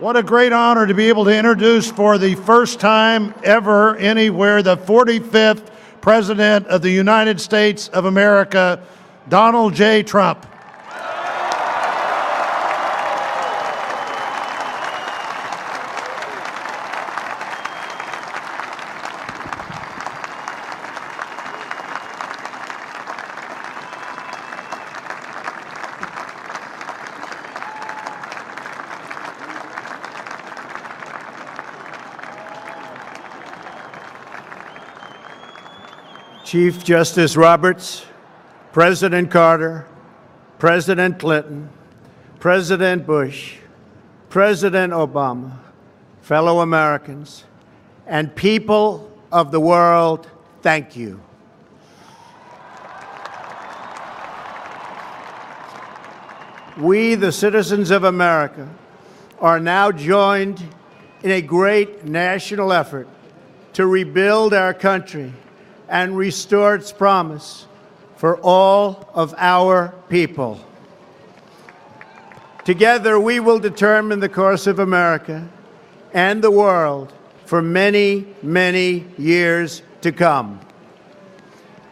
What a great honor to be able to introduce for the first time ever anywhere the 45th President of the United States of America, Donald J. Trump. Chief Justice Roberts, President Carter, President Clinton, President Bush, President Obama, fellow Americans, and people of the world, thank you. We, the citizens of America, are now joined in a great national effort to rebuild our country and restore its promise for all of our people. Together, we will determine the course of America and the world for many, many years to come.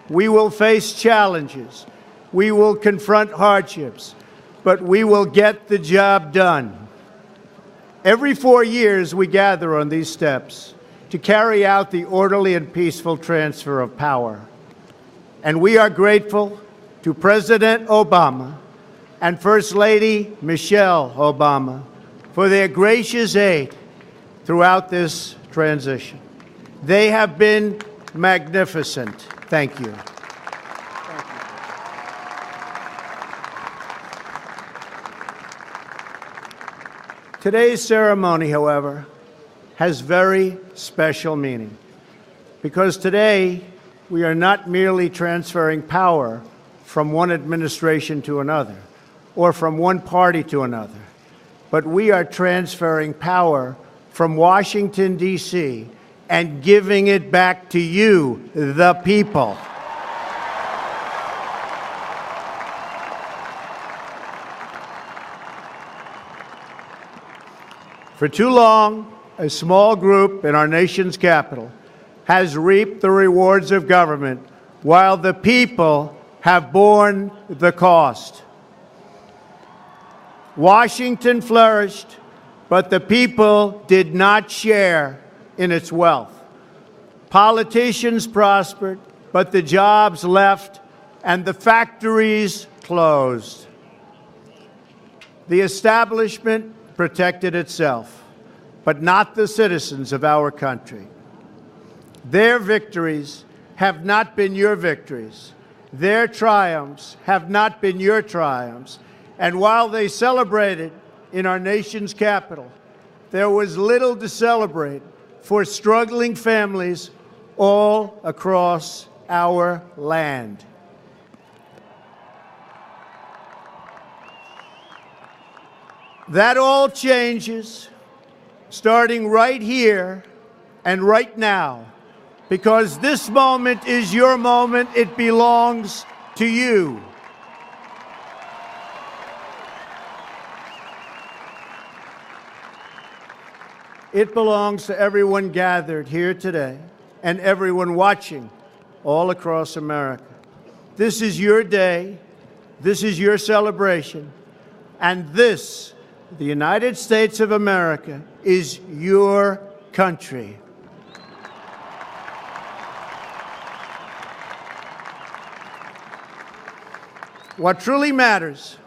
We will face challenges. We will confront hardships, but we will get the job done. Every 4 years, we gather on these steps to carry out the orderly and peaceful transfer of power. And we are grateful to President Obama and First Lady Michelle Obama for their gracious aid throughout this transition. They have been magnificent. Thank you. Today's ceremony, however, has very special meaning, because today we are not merely transferring power from one administration to another or from one party to another, but we are transferring power from Washington, D.C., and giving it back to you, the people. For too long, a small group in our nation's capital has reaped the rewards of government while the people have borne the cost. Washington flourished, but the people did not share in its wealth. Politicians prospered, but the jobs left and the factories closed. The establishment protected itself, but not the citizens of our country. Their victories have not been your victories. Their triumphs have not been your triumphs. And while they celebrated in our nation's capital, there was little to celebrate for struggling families all across our land. That all changes starting right here and right now, because this moment is your moment. It belongs to you. It belongs to everyone gathered here today and everyone watching all across America. This is your day. This is your celebration. And this, the United States of America, is your country. What truly matters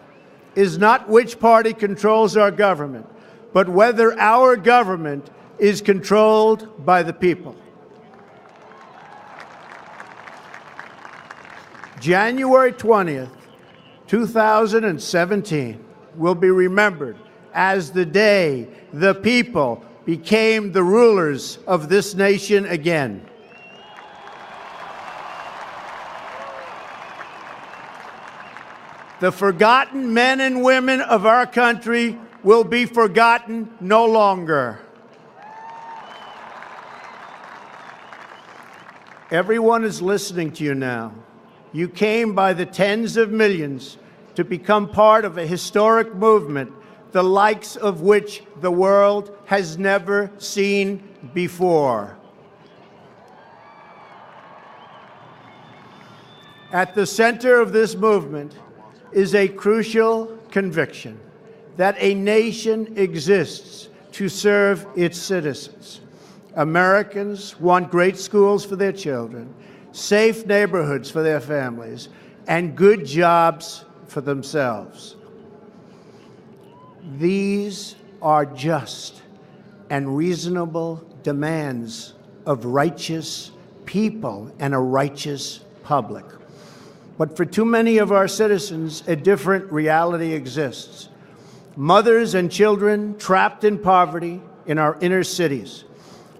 is not which party controls our government, but whether our government is controlled by the people. January 20th, 2017 will be remembered as the day the people became the rulers of this nation again. The forgotten men and women of our country will be forgotten no longer. Everyone is listening to you now. You came by the tens of millions to become part of a historic movement the likes of which the world has never seen before. At the center of this movement is a crucial conviction that a nation exists to serve its citizens. Americans want great schools for their children, safe neighborhoods for their families, and good jobs for themselves. These are just and reasonable demands of righteous people and a righteous public. But for too many of our citizens, a different reality exists. Mothers and children trapped in poverty in our inner cities,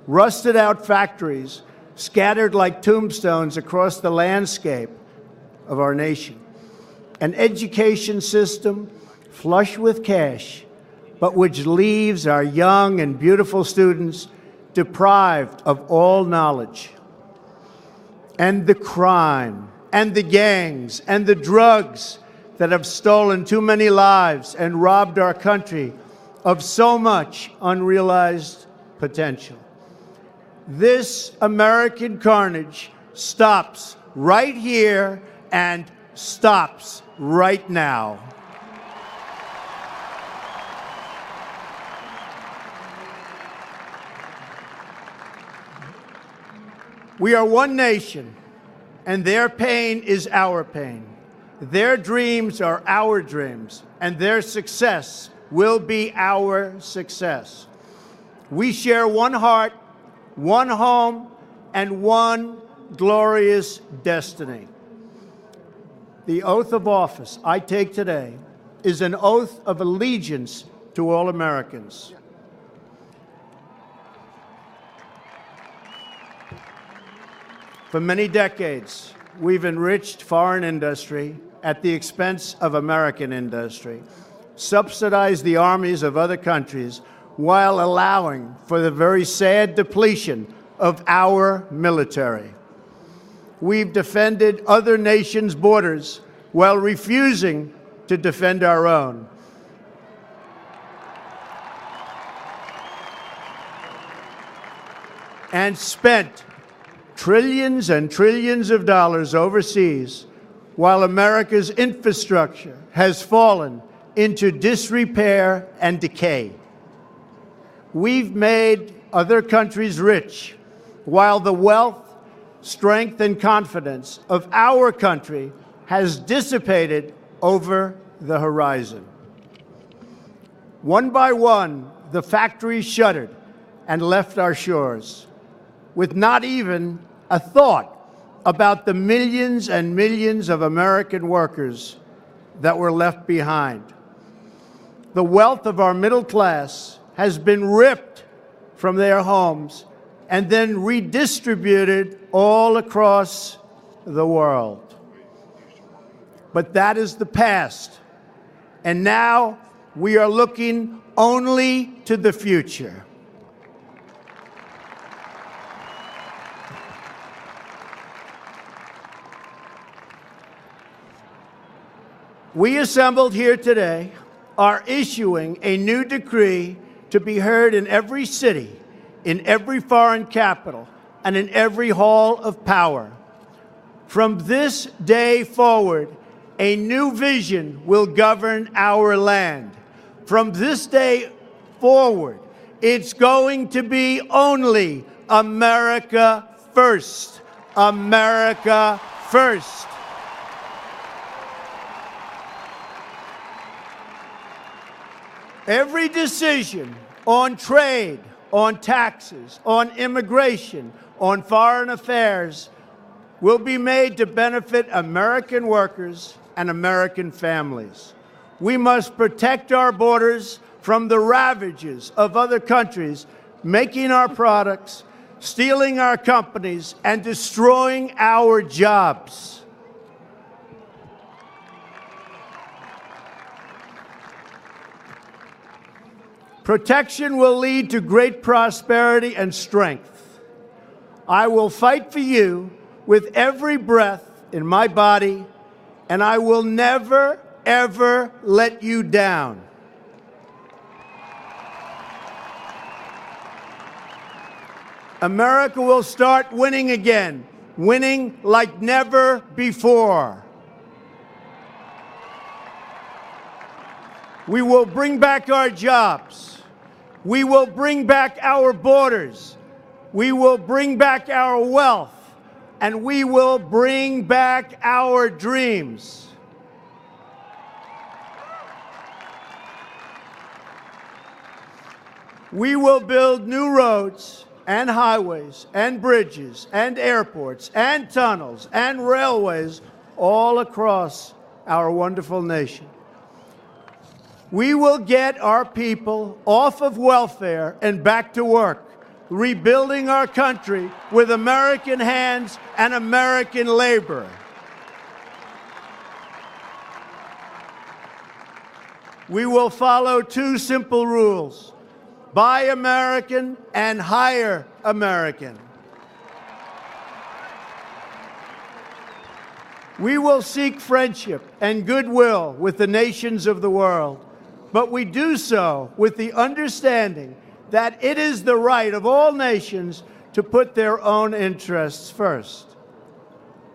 rusted out factories scattered like tombstones across the landscape of our nation, an education system flush with cash, but which leaves our young and beautiful students deprived of all knowledge. And the crime, and the gangs, and the drugs that have stolen too many lives and robbed our country of so much unrealized potential. This American carnage stops right here and stops right now. We are one nation, and their pain is our pain. Their dreams are our dreams, and their success will be our success. We share one heart, one home, and one glorious destiny. The oath of office I take today is an oath of allegiance to all Americans. For many decades, we've enriched foreign industry at the expense of American industry, subsidized the armies of other countries while allowing for the very sad depletion of our military. We've defended other nations' borders while refusing to defend our own. And spent trillions and trillions of dollars overseas while America's infrastructure has fallen into disrepair and decay. We've made other countries rich while the wealth, strength, and confidence of our country has dissipated over the horizon. One by one, the factories shuttered and left our shores, with not even a thought about the millions and millions of American workers that were left behind. The wealth of our middle class has been ripped from their homes and then redistributed all across the world. But that is the past, and now we are looking only to the future. We assembled here today are issuing a new decree to be heard in every city, in every foreign capital, and in every hall of power. From this day forward, a new vision will govern our land. From this day forward, it's going to be only America first. America first. Every decision on trade, on taxes, on immigration, on foreign affairs will be made to benefit American workers and American families. We must protect our borders from the ravages of other countries making our products, stealing our companies, and destroying our jobs. Protection will lead to great prosperity and strength. I will fight for you with every breath in my body, and I will never, ever let you down. America will start winning again, winning like never before. We will bring back our jobs. We will bring back our borders. We will bring back our wealth. And we will bring back our dreams. We will build new roads and highways and bridges and airports and tunnels and railways all across our wonderful nation. We will get our people off of welfare and back to work, rebuilding our country with American hands and American labor. We will follow two simple rules: buy American and hire American. We will seek friendship and goodwill with the nations of the world, but we do so with the understanding that it is the right of all nations to put their own interests first.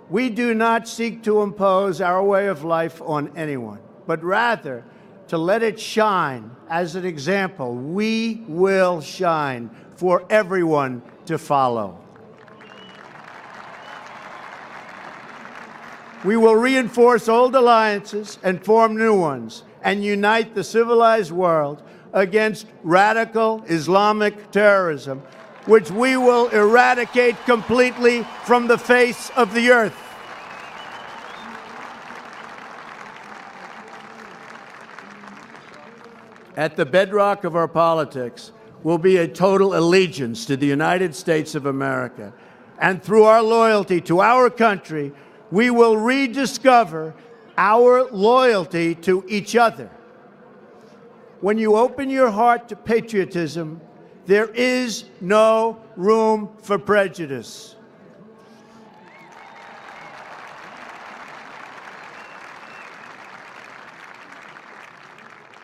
We do not seek to impose our way of life on anyone, but rather to let it shine as an example. We will shine for everyone to follow. We will reinforce old alliances and form new ones and unite the civilized world against radical Islamic terrorism, which we will eradicate completely from the face of the earth. At the bedrock of our politics will be a total allegiance to the United States of America. And through our loyalty to our country, we will rediscover our loyalty to each other. When you open your heart to patriotism, there is no room for prejudice.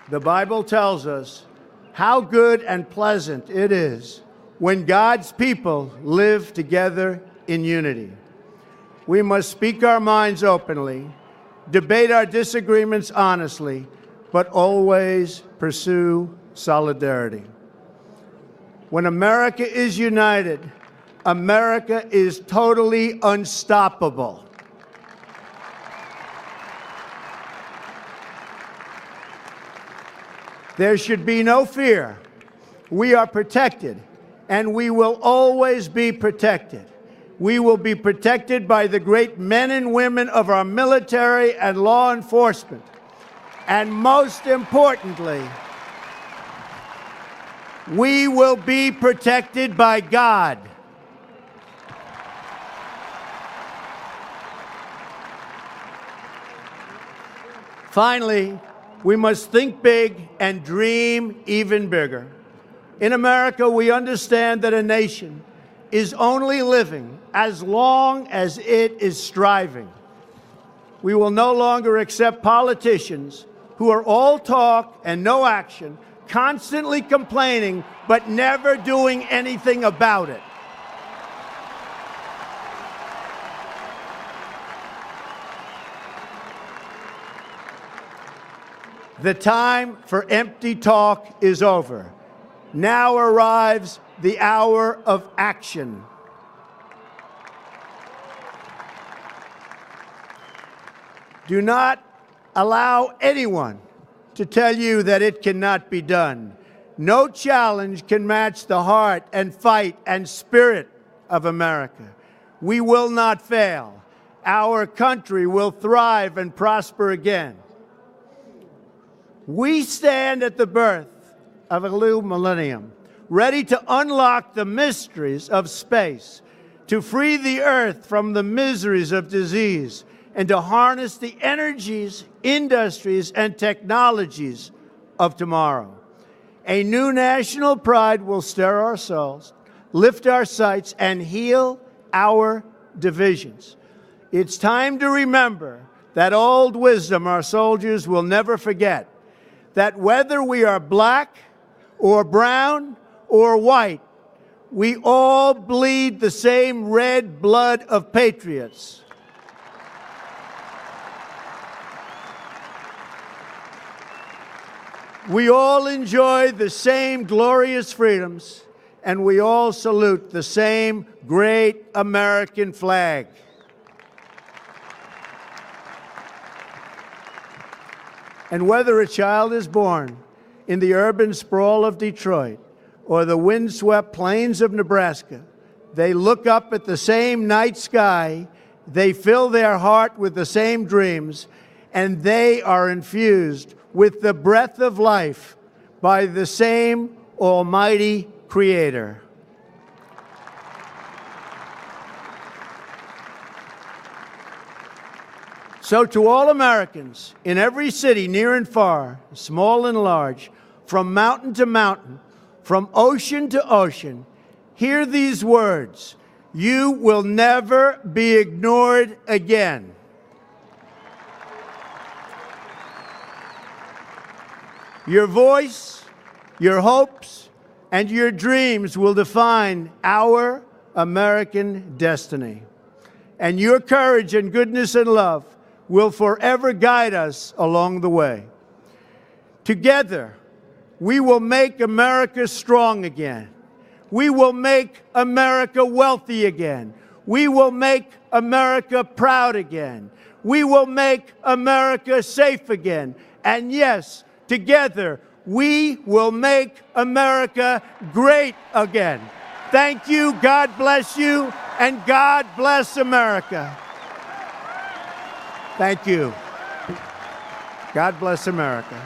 The Bible tells us how good and pleasant it is when God's people live together in unity. We must speak our minds openly, debate our disagreements honestly, but always pursue solidarity. When America is united, America is totally unstoppable. There should be no fear. We are protected, and we will always be protected. We will be protected by the great men and women of our military and law enforcement. And most importantly, we will be protected by God. Finally, we must think big and dream even bigger. In America, we understand that a nation is only living as long as it is striving. We will no longer accept politicians who are all talk and no action, constantly complaining but never doing anything about it. The time for empty talk is over. Now arrives the hour of action. Do not allow anyone to tell you that it cannot be done. No challenge can match the heart and fight and spirit of America. We will not fail. Our country will thrive and prosper again. We stand at the birth of a new millennium, ready to unlock the mysteries of space, to free the earth from the miseries of disease, and to harness the energies, industries, and technologies of tomorrow. A new national pride will stir our souls, lift our sights, and heal our divisions. It's time to remember that old wisdom our soldiers will never forget, that whether we are black or brown or white, we all bleed the same red blood of patriots. We all enjoy the same glorious freedoms, and we all salute the same great American flag. And whether a child is born in the urban sprawl of Detroit or the windswept plains of Nebraska, they look up at the same night sky, they fill their heart with the same dreams, and they are infused with the breath of life by the same almighty Creator. So to all Americans in every city, near and far, small and large, from mountain to mountain, from ocean to ocean, hear these words: you will never be ignored again. Your voice, your hopes, and your dreams will define our American destiny. And your courage and goodness and love will forever guide us along the way. Together, we will make America strong again. We will make America wealthy again. We will make America proud again. We will make America safe again. And yes, together, we will make America great again. Thank you, God bless you, and God bless America. Thank you. God bless America.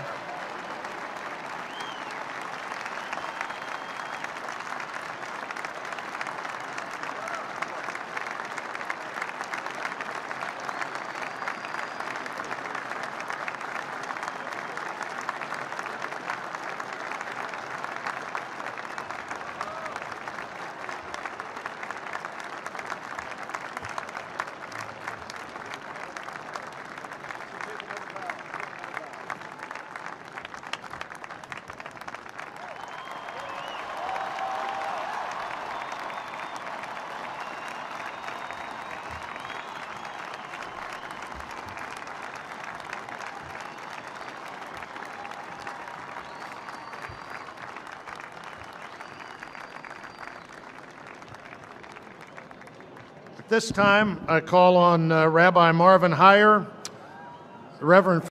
At this time, I call on Rabbi Marvin Heyer, Reverend